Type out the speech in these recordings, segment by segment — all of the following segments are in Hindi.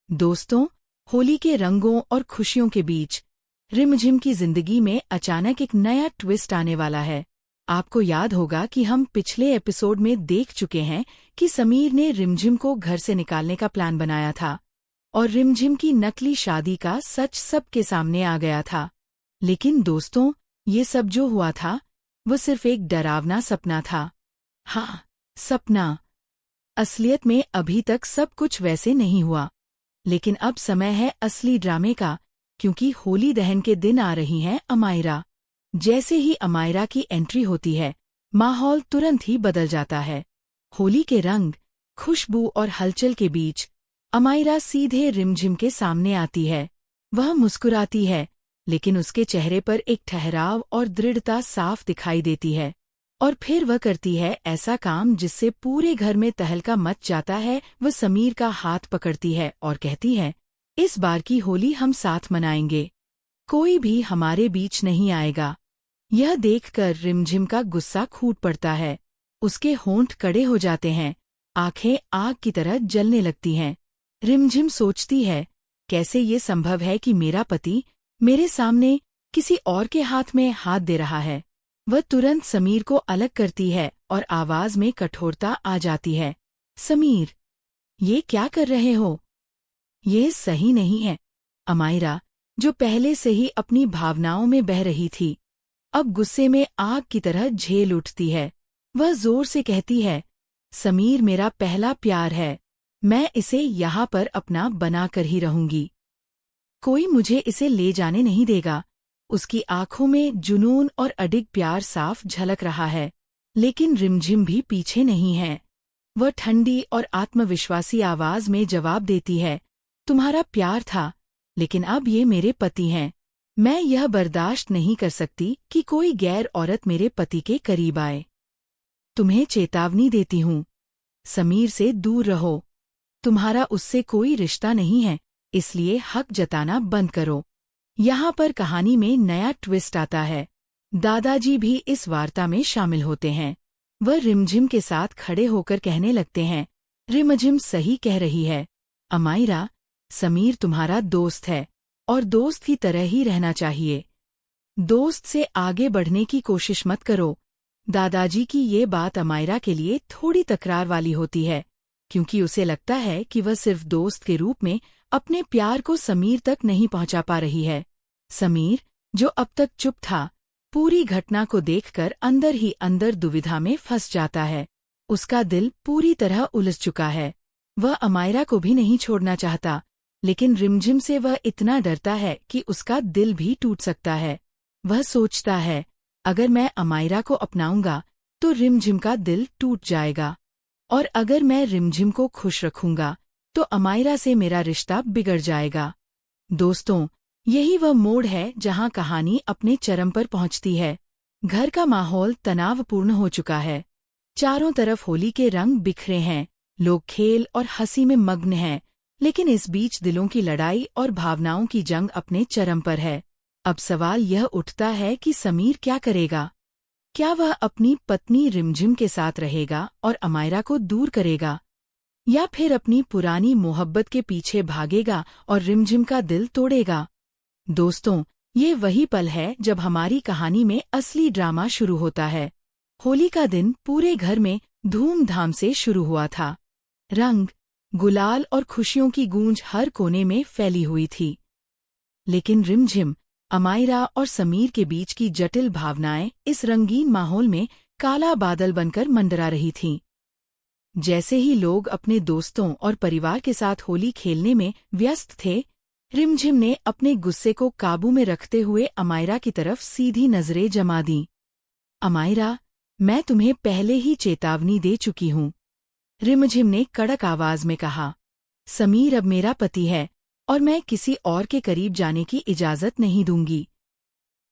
दोस्तों, होली के रंगों और खुशियों के बीच रिमझिम की जिंदगी में अचानक एक नया ट्विस्ट आने वाला है। आपको याद होगा कि हम पिछले एपिसोड में देख चुके हैं कि समीर ने रिमझिम को घर से निकालने का प्लान बनाया था और रिमझिम की नकली शादी का सच सबके सामने आ गया था। लेकिन दोस्तों, ये सब जो हुआ था वो सिर्फ एक डरावना सपना था। हाँ, सपना। असलियत में अभी तक सब कुछ वैसे नहीं हुआ। लेकिन अब समय है असली ड्रामे का, क्योंकि होली दहन के दिन आ रही हैं अमायरा। जैसे ही अमायरा की एंट्री होती है, माहौल तुरंत ही बदल जाता है। होली के रंग, खुशबू और हलचल के बीच अमायरा सीधे रिमझिम के सामने आती है। वह मुस्कुराती है, लेकिन उसके चेहरे पर एक ठहराव और दृढ़ता साफ दिखाई देती है। और फिर वह करती है ऐसा काम जिससे पूरे घर में तहलका मच जाता है। वह समीर का हाथ पकड़ती है और कहती है, इस बार की होली हम साथ मनाएंगे, कोई भी हमारे बीच नहीं आएगा। यह देखकर रिमझिम का गुस्सा फूट पड़ता है। उसके होंठ कड़े हो जाते हैं, आंखें आग की तरह जलने लगती हैं। रिमझिम सोचती है, कैसे ये संभव है कि मेरा पति मेरे सामने किसी और के हाथ में हाथ दे रहा है। वह तुरंत समीर को अलग करती है और आवाज में कठोरता आ जाती है। समीर, ये क्या कर रहे हो? ये सही नहीं है। अमायरा, जो पहले से ही अपनी भावनाओं में बह रही थी, अब गुस्से में आग की तरह झेल उठती है। वह जोर से कहती है, समीर मेरा पहला प्यार है, मैं इसे यहाँ पर अपना बनाकर ही रहूंगी। कोई मुझे इसे ले जाने नहीं देगा। उसकी आंखों में जुनून और अडिग प्यार साफ झलक रहा है। लेकिन रिमझिम भी पीछे नहीं है। वह ठंडी और आत्मविश्वासी आवाज में जवाब देती है, तुम्हारा प्यार था, लेकिन अब ये मेरे पति हैं। मैं यह बर्दाश्त नहीं कर सकती कि कोई गैर औरत मेरे पति के करीब आए। तुम्हें चेतावनी देती हूँ, समीर से दूर रहो। तुम्हारा उससे कोई रिश्ता नहीं है, इसलिए हक जताना बंद करो। यहाँ पर कहानी में नया ट्विस्ट आता है। दादाजी भी इस वार्ता में शामिल होते हैं। वह रिमझिम के साथ खड़े होकर कहने लगते हैं, रिमझिम सही कह रही है अमायरा, समीर तुम्हारा दोस्त है और दोस्त की तरह ही रहना चाहिए। दोस्त से आगे बढ़ने की कोशिश मत करो। दादाजी की ये बात अमायरा के लिए थोड़ी तकरार वाली होती है, क्योंकि उसे लगता है कि वह सिर्फ दोस्त के रूप में अपने प्यार को समीर तक नहीं पहुंचा पा रही है। समीर, जो अब तक चुप था, पूरी घटना को देखकर अंदर ही अंदर दुविधा में फंस जाता है। उसका दिल पूरी तरह उलझ चुका है। वह अमायरा को भी नहीं छोड़ना चाहता, लेकिन रिमझिम से वह इतना डरता है कि उसका दिल भी टूट सकता है। वह सोचता है, अगर मैं अमायरा को अपनाऊंगा तो रिमझिम का दिल टूट जाएगा, और अगर मैं रिमझिम को खुश रखूंगा तो अमायरा से मेरा रिश्ता बिगड़ जाएगा। दोस्तों, यही वह मोड़ है जहां कहानी अपने चरम पर पहुंचती है। घर का माहौल तनावपूर्ण हो चुका है। चारों तरफ होली के रंग बिखरे हैं, लोग खेल और हंसी में मग्न हैं, लेकिन इस बीच दिलों की लड़ाई और भावनाओं की जंग अपने चरम पर है। अब सवाल यह उठता है कि समीर क्या करेगा? क्या वह अपनी पत्नी रिमझिम के साथ रहेगा और अमायरा को दूर करेगा, या फिर अपनी पुरानी मोहब्बत के पीछे भागेगा और रिमझिम का दिल तोड़ेगा? दोस्तों, ये वही पल है जब हमारी कहानी में असली ड्रामा शुरू होता है। होली का दिन पूरे घर में धूमधाम से शुरू हुआ था। रंग, गुलाल और खुशियों की गूंज हर कोने में फैली हुई थी। लेकिन रिमझिम, अमायरा और समीर के बीच की जटिल भावनाएं इस रंगीन माहौल में काला बादल बनकर मंडरा रही थीं। जैसे ही लोग अपने दोस्तों और परिवार के साथ होली खेलने में व्यस्त थे, रिमझिम ने अपने गुस्से को काबू में रखते हुए अमायरा की तरफ सीधी नजरें जमा दीं। अमायरा, मैं तुम्हें पहले ही चेतावनी दे चुकी हूँ, रिमझिम ने कड़क आवाज में कहा। समीर अब मेरा पति है और मैं किसी और के करीब जाने की इजाजत नहीं दूंगी।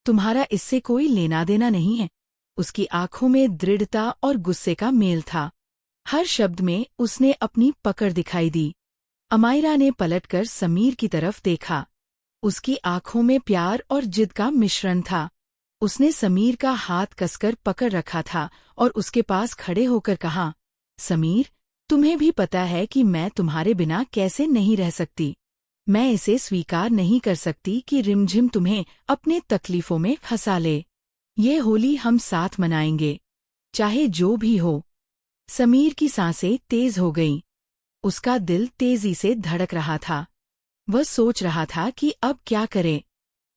तुम्हारा इससे कोई लेना देना नहीं है। उसकी आंखों में दृढ़ता और गुस्से का मेल था। हर शब्द में उसने अपनी पकड़ दिखाई दी। अमायरा ने पलटकर समीर की तरफ देखा। उसकी आंखों में प्यार और जिद का मिश्रण था। उसने समीर का हाथ कसकर पकड़ रखा था और उसके पास खड़े होकर कहा, समीर, तुम्हें भी पता है कि मैं तुम्हारे बिना कैसे नहीं रह सकती। मैं इसे स्वीकार नहीं कर सकती कि रिमझिम तुम्हें अपने तकलीफों में फंसा ले। ये होली हम साथ मनाएंगे, चाहे जो भी हो। समीर की सांसें तेज हो गईं। उसका दिल तेजी से धड़क रहा था। वह सोच रहा था कि अब क्या करे।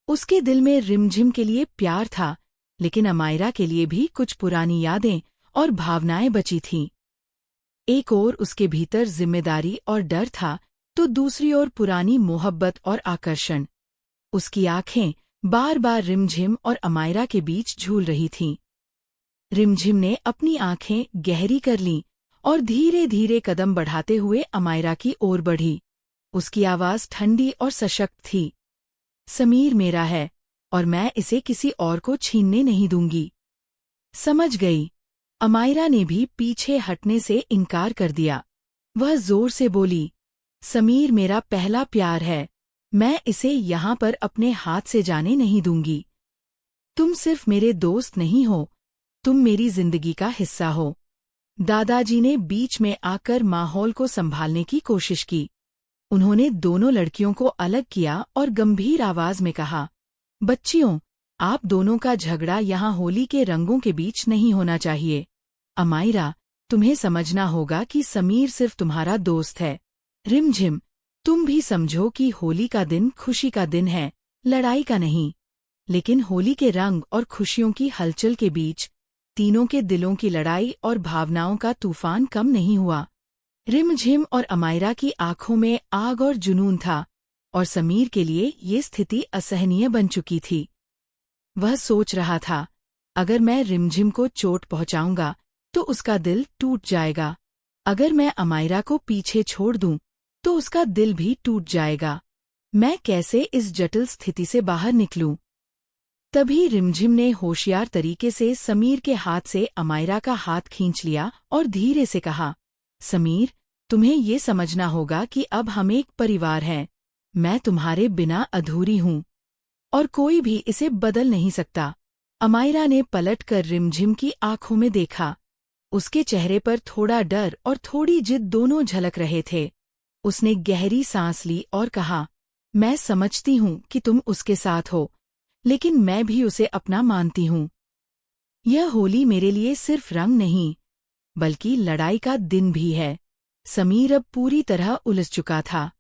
उसके दिल में रिमझिम के लिए प्यार था, लेकिन अमायरा के लिए भी कुछ पुरानी यादें और भावनाएं बची थीं। एक ओर उसके भीतर जिम्मेदारी और डर था, तो दूसरी ओर पुरानी मोहब्बत और आकर्षण। उसकी आंखें बार बार रिमझिम और अमायरा के बीच झूल रही थीं। रिमझिम ने अपनी आंखें गहरी कर लीं और धीरे धीरे कदम बढ़ाते हुए अमायरा की ओर बढ़ी। उसकी आवाज ठंडी और सशक्त थी। समीर मेरा है और मैं इसे किसी और को छीनने नहीं दूंगी। समझ गई। अमायरा ने भी पीछे हटने से इनकार कर दिया। वह जोर से बोली, समीर मेरा पहला प्यार है। मैं इसे यहाँ पर अपने हाथ से जाने नहीं दूंगी। तुम सिर्फ मेरे दोस्त नहीं हो, तुम मेरी जिंदगी का हिस्सा हो। दादाजी ने बीच में आकर माहौल को संभालने की कोशिश की। उन्होंने दोनों लड़कियों को अलग किया और गंभीर आवाज में कहा, बच्चियों, आप दोनों का झगड़ा यहाँ होली के रंगों के बीच नहीं होना चाहिए। अमायरा, तुम्हें समझना होगा कि समीर सिर्फ तुम्हारा दोस्त है। रिमझिम, तुम भी समझो कि होली का दिन खुशी का दिन है, लड़ाई का नहीं। लेकिन होली के रंग और खुशियों की हलचल के बीच तीनों के दिलों की लड़ाई और भावनाओं का तूफान कम नहीं हुआ। रिमझिम और अमायरा की आंखों में आग और जुनून था, और समीर के लिए ये स्थिति असहनीय बन चुकी थी। वह सोच रहा था, अगर मैं रिमझिम को चोट पहुंचाऊंगा तो उसका दिल टूट जाएगा। अगर मैं अमायरा को पीछे छोड़ दूं तो उसका दिल भी टूट जाएगा। मैं कैसे इस जटिल स्थिति से बाहर निकलूं? तभी रिमझिम ने होशियार तरीके से समीर के हाथ से अमायरा का हाथ खींच लिया और धीरे से कहा, समीर, तुम्हें ये समझना होगा कि अब हम एक परिवार हैं। मैं तुम्हारे बिना अधूरी हूँ और कोई भी इसे बदल नहीं सकता। अमायरा ने पलटकर रिमझिम की आंखों में देखा। उसके चेहरे पर थोड़ा डर और थोड़ी जिद दोनों झलक रहे थे। उसने गहरी सांस ली और कहा, मैं समझती हूँ कि तुम उसके साथ हो, लेकिन मैं भी उसे अपना मानती हूँ। यह होली मेरे लिए सिर्फ रंग नहीं, बल्कि लड़ाई का दिन भी है। समीर अब पूरी तरह उलझ चुका था।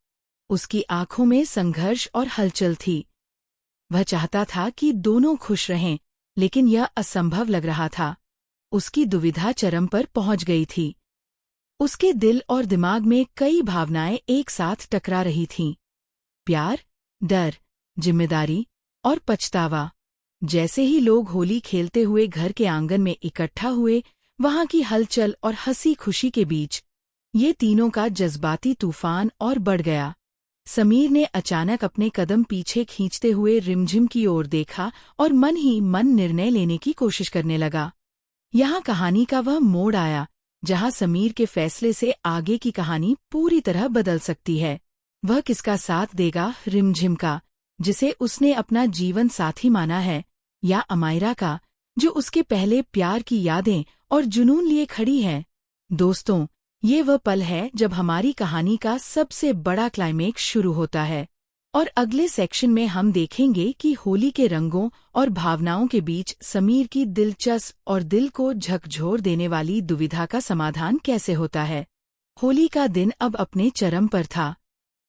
उसकी आंखों में संघर्ष और हलचल थी। वह चाहता था कि दोनों खुश रहें, लेकिन यह असंभव लग रहा था। उसकी दुविधा चरम पर पहुंच गई थी। उसके दिल और दिमाग में कई भावनाएं एक साथ टकरा रही थीं। प्यार, डर, जिम्मेदारी और पछतावा। जैसे ही लोग होली खेलते हुए घर के आंगन में इकट्ठा हुए, वहां की हलचल और हंसी खुशी के बीच ये तीनों का जज्बाती तूफान और बढ़ गया। समीर ने अचानक अपने कदम पीछे खींचते हुए रिमझिम की ओर देखा और मन ही मन निर्णय लेने की कोशिश करने लगा। यहाँ कहानी का वह मोड़ आया जहाँ समीर के फैसले से आगे की कहानी पूरी तरह बदल सकती है। वह किसका साथ देगा, रिमझिम का, जिसे उसने अपना जीवन साथी माना है, या अमायरा का, जो उसके पहले प्यार की यादें और जुनून लिए खड़ी है? दोस्तों, ये वह पल है जब हमारी कहानी का सबसे बड़ा क्लाइमेक्स शुरू होता है। और अगले सेक्शन में हम देखेंगे कि होली के रंगों और भावनाओं के बीच समीर की दिलचस्प और दिल को झकझोर देने वाली दुविधा का समाधान कैसे होता है। होली का दिन अब अपने चरम पर था।